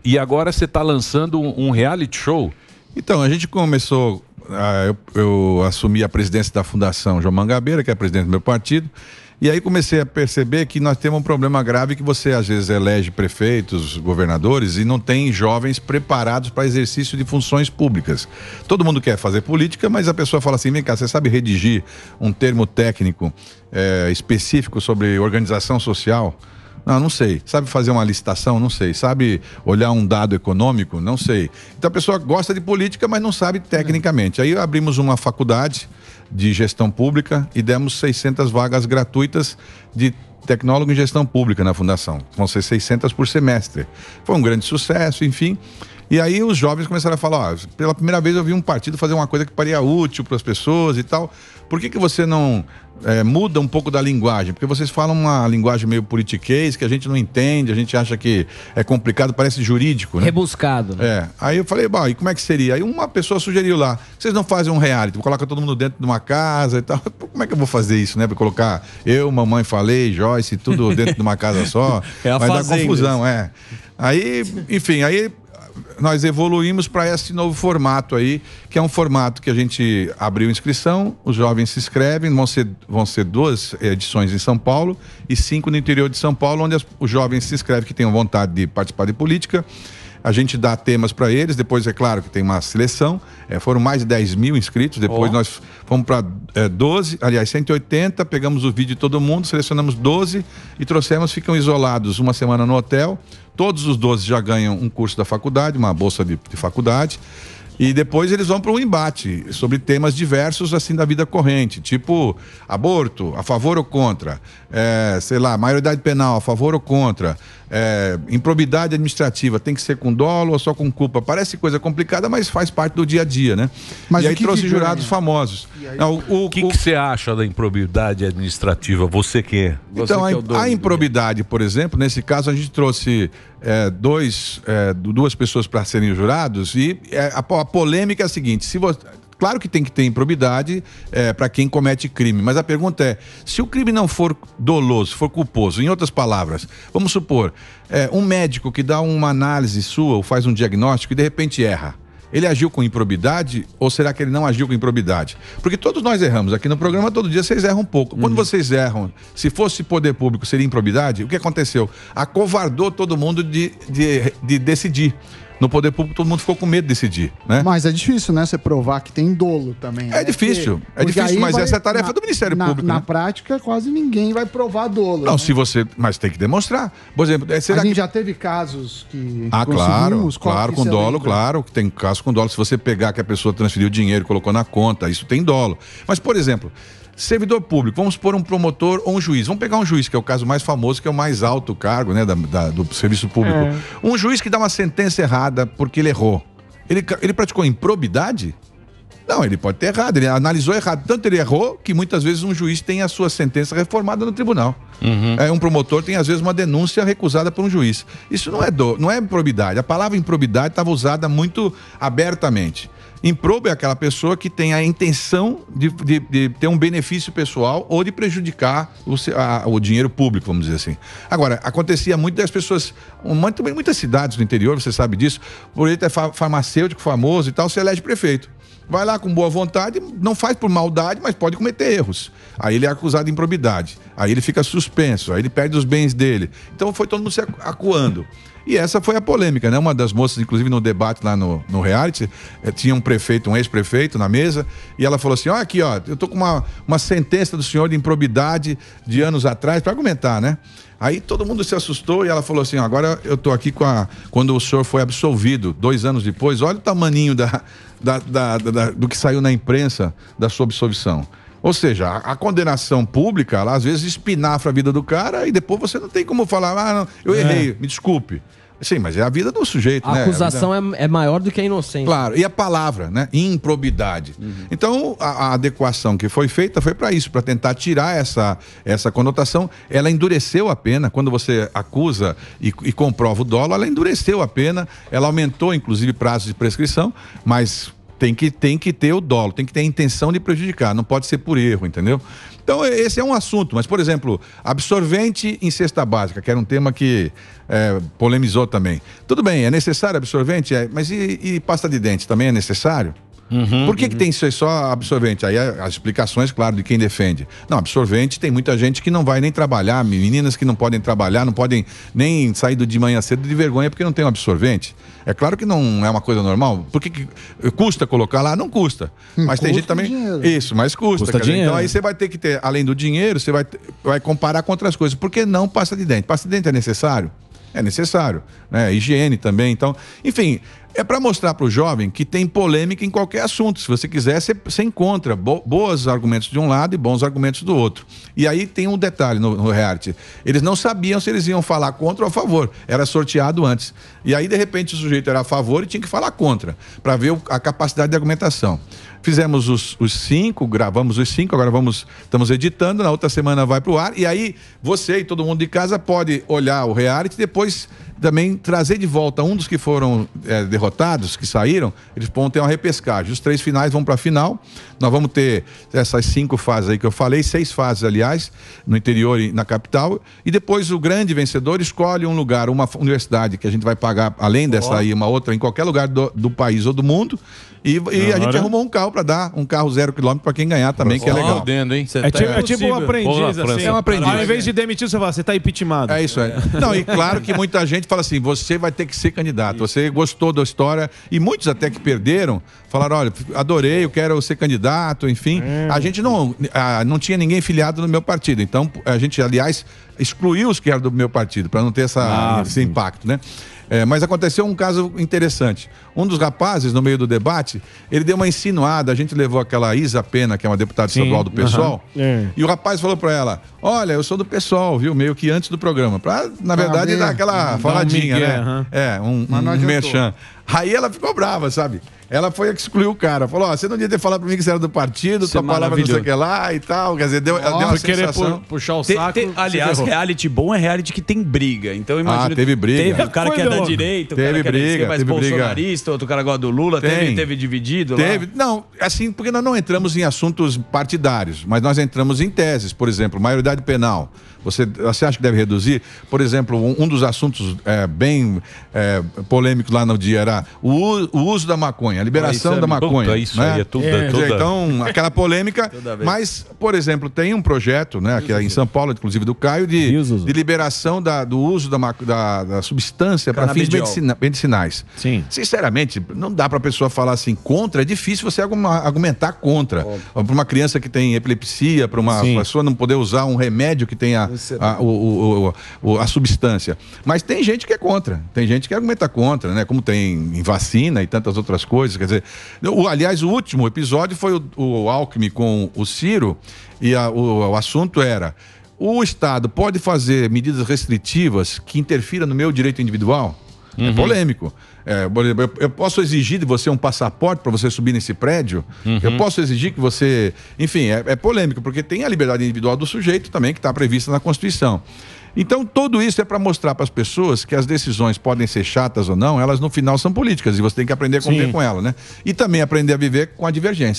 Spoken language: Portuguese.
E agora você está lançando um reality show. Então, a gente começou... eu assumi a presidência da Fundação João Mangabeira, que é a presidente do meu partido. E aí comecei a perceber que nós temos um problema grave, que você às vezes elege prefeitos, governadores e não tem jovens preparados para exercício de funções públicas. Todo mundo quer fazer política, mas a pessoa fala assim, vem cá, você sabe redigir um termo técnico específico sobre organização social? Não sei. Sabe fazer uma licitação? Não sei. Sabe olhar um dado econômico? Não sei. Então a pessoa gosta de política, mas não sabe tecnicamente. Aí abrimos uma faculdade de gestão pública e demos 600 vagas gratuitas de tecnólogo em gestão pública na Fundação. Vão ser 600 por semestre. Foi um grande sucesso, enfim. E aí os jovens começaram a falar, pela primeira vez eu vi um partido fazer uma coisa que parecia útil para as pessoas e tal. Por que você não muda um pouco da linguagem? Porque vocês falam uma linguagem meio politiquês, que a gente não entende, a gente acha que é complicado, parece jurídico, né? Rebuscado, né? Aí eu falei, bom, e como é que seria? Aí uma pessoa sugeriu lá, vocês não fazem um reality, coloca todo mundo dentro de uma casa e tal. Como é que eu vou fazer isso, né? Pra colocar eu, mamãe falei, Joyce, tudo dentro de uma casa só. Vai dar confusão, Aí, enfim, nós evoluímos para esse novo formato aí, que é um formato que a gente abriu inscrição, os jovens se inscrevem, vão ser 2 edições em São Paulo e 5 no interior de São Paulo, onde os jovens se inscrevem que tenham vontade de participar de política. A gente dá temas para eles, depois é claro que tem uma seleção, foram mais de 10 mil inscritos, depois nós fomos para 180, pegamos o vídeo de todo mundo, selecionamos 12 e trouxemos, ficam isolados uma semana no hotel, todos os 12 já ganham um curso da faculdade, uma bolsa de faculdade, e depois eles vão para um embate sobre temas diversos assim da vida corrente, tipo aborto, a favor ou contra, sei lá, maioridade penal, a favor ou contra, improbidade administrativa, tem que ser com dolo ou só com culpa? Parece coisa complicada, mas faz parte do dia a dia, né? Mas e aí trouxe jurados famosos. O que você acha da improbidade administrativa? Você que é? Então, a improbidade, por exemplo, nesse caso a gente trouxe duas pessoas para serem jurados e a polêmica é a seguinte, claro que tem que ter improbidade para quem comete crime, mas a pergunta é, se o crime não for doloso, for culposo, em outras palavras, vamos supor, um médico que dá uma análise sua ou faz um diagnóstico e de repente erra, ele agiu com improbidade ou será que ele não agiu com improbidade? Porque todos nós erramos. Aqui no programa, todo dia vocês erram um pouco. Quando vocês erram, se fosse poder público, seria improbidade? O que aconteceu? Acovardou todo mundo de decidir. No poder público, todo mundo ficou com medo de decidir, né? Mas é difícil, né? Você provar que tem dolo também. É difícil, mas essa é a tarefa do Ministério Público. Na prática, quase ninguém vai provar dolo. Não, né? Mas tem que demonstrar. Por exemplo, a gente já teve casos que claro, com dolo, claro, que tem caso com dolo. Se você pegar que a pessoa transferiu dinheiro e colocou na conta, isso tem dolo. Mas, por exemplo, servidor público, vamos pôr um promotor ou um juiz. Vamos pegar um juiz, que é o caso mais famoso, que é o mais alto cargo, né, do serviço público. Um juiz que dá uma sentença errada porque ele errou. Ele praticou improbidade? Não, ele pode ter errado, ele analisou errado. Tanto ele errou que muitas vezes um juiz tem a sua sentença reformada no tribunal. Um promotor tem às vezes uma denúncia recusada por um juiz. Isso não é improbidade. A palavra improbidade estava usada muito abertamente. Improbo é aquela pessoa que tem a intenção de ter um benefício pessoal ou de prejudicar o dinheiro público, vamos dizer assim. Agora, acontecia muito das pessoas, muitas cidades do interior, você sabe disso, por ele é farmacêutico famoso e tal, se elege prefeito. Vai lá com boa vontade, não faz por maldade, mas pode cometer erros. Aí ele é acusado de improbidade. Aí ele fica suspenso, aí ele perde os bens dele. Então foi todo mundo se acuando. E essa foi a polêmica, né? Uma das moças, inclusive no debate lá no reality, tinha um prefeito, um ex-prefeito na mesa, e ela falou assim, aqui, eu tô com uma sentença do senhor de improbidade de anos atrás, para argumentar, né? Aí todo mundo se assustou e ela falou assim, agora eu tô aqui quando o senhor foi absolvido, 2 anos depois, olha o tamaninho do que saiu na imprensa da sua absolvição. Ou seja, a condenação pública, ela às vezes espinafra a vida do cara e depois você não tem como falar, não, eu errei, me desculpe. Sim, mas é a vida do sujeito, né? A acusação é maior do que a inocência. Claro, e a palavra, né? Improbidade. Então, a adequação que foi feita foi para isso, para tentar tirar essa conotação. Ela endureceu a pena, quando você acusa e comprova o dolo, ela endureceu a pena, ela aumentou, inclusive, prazos de prescrição, mas tem que ter o dolo, tem que ter a intenção de prejudicar, não pode ser por erro, entendeu? Então, esse é um assunto, mas, por exemplo, absorvente em cesta básica, que era um tema que polemizou também. Tudo bem, é necessário absorvente, mas e pasta de dente também é necessário? Por que tem só absorvente? Aí as explicações, claro, de quem defende. Não, absorvente tem muita gente que não vai nem trabalhar, meninas que não podem trabalhar, não podem nem sair de manhã cedo de vergonha porque não tem um absorvente. É claro que não é uma coisa normal. Por que custa colocar lá? Não custa. Mas tem gente também... dinheiro. Isso, mas custa dinheiro. Então aí você vai ter que ter, além do dinheiro, você vai comparar com outras coisas. Por que não pasta de dente? Pasta de dente é necessário? É necessário, né? Higiene também, então, enfim, é para mostrar para o jovem que tem polêmica em qualquer assunto. Se você quiser, você encontra bons argumentos de um lado e bons argumentos do outro. E aí tem um detalhe no reality. Eles não sabiam se eles iam falar contra ou a favor. Era sorteado antes. E aí, de repente, o sujeito era a favor e tinha que falar contra, para ver a capacidade de argumentação. Fizemos os 5, gravamos os 5, agora estamos editando, na outra semana vai para o ar, e aí você e todo mundo de casa pode olhar o reality e depois também trazer de volta um dos que foram derrotados, que saíram, eles vão ter uma repescagem. Os 3 finais vão para a final, nós vamos ter essas 5 fases aí que eu falei, 6 fases, aliás, no interior e na capital, e depois o grande vencedor escolhe um lugar, uma universidade que a gente vai pagar, além dessa aí, uma outra, em qualquer lugar do país ou do mundo, e a gente arrumou um carro para dar, um carro 0 km para quem ganhar também, que é legal. Hein? É tipo um aprendiz, assim. É um aprendiz. Ao invés de demitir, você fala, você tá impeachmentado. É isso aí. Não, e claro que muita gente fala assim, você vai ter que ser candidato, você gostou da história, e muitos até que perderam, falaram, olha, adorei, eu quero ser candidato, enfim. A gente não tinha ninguém filiado no meu partido, então a gente, aliás, excluiu os que eram do meu partido, para não ter esse impacto, né? Mas aconteceu um caso interessante. Um dos rapazes, no meio do debate, ele deu uma insinuada. A gente levou aquela Isa Pena, que é uma deputada estadual do PSOL, e o rapaz falou para ela, olha, eu sou do PSOL, viu? Meio que antes do programa. Pra, na verdade, dar aquela faladinha, né? Um merchan. Aí ela ficou brava, sabe? Ela foi a que excluiu o cara. Falou, você não devia ter falado pra mim que você era do partido, tua palavra não sei o que lá e tal. Quer dizer, deu uma sensação. Puxar o saco. Aliás, reality bom é reality que tem briga. Então, imagina. Teve briga. Teve o cara que é da direita, o cara que é mais bolsonarista, outro cara gosta do Lula. Teve dividido lá. Não, assim, porque nós não entramos em assuntos partidários, mas nós entramos em teses. Por exemplo, maioridade penal. Você acha que deve reduzir? Por exemplo, um dos assuntos bem polêmicos lá no dia era o uso da maconha, a liberação da maconha. Isso aí é tudo. Então, aquela polêmica. Mas, por exemplo, tem um projeto, né, que é em São Paulo, inclusive do Caio, de liberação do uso da substância para fins medicinais. Sim. Sinceramente, não dá para a pessoa falar assim contra, é difícil você argumentar contra. Para uma criança que tem epilepsia, para uma pessoa não poder usar um remédio que tenha a substância. Mas tem gente que é contra, tem gente que argumenta contra, né? Como tem em vacina e tantas outras coisas. Quer dizer, aliás, o último episódio foi o Alckmin com o Ciro e o assunto era: o Estado pode fazer medidas restritivas que interfiram no meu direito individual? É polêmico. Eu posso exigir de você um passaporte para você subir nesse prédio? Eu posso exigir que você... Enfim, é polêmico, porque tem a liberdade individual do sujeito também, que está prevista na Constituição. Então, tudo isso é para mostrar para as pessoas que as decisões podem ser chatas ou não, elas no final são políticas, e você tem que aprender a conviver com elas, né? E também aprender a viver com a divergência.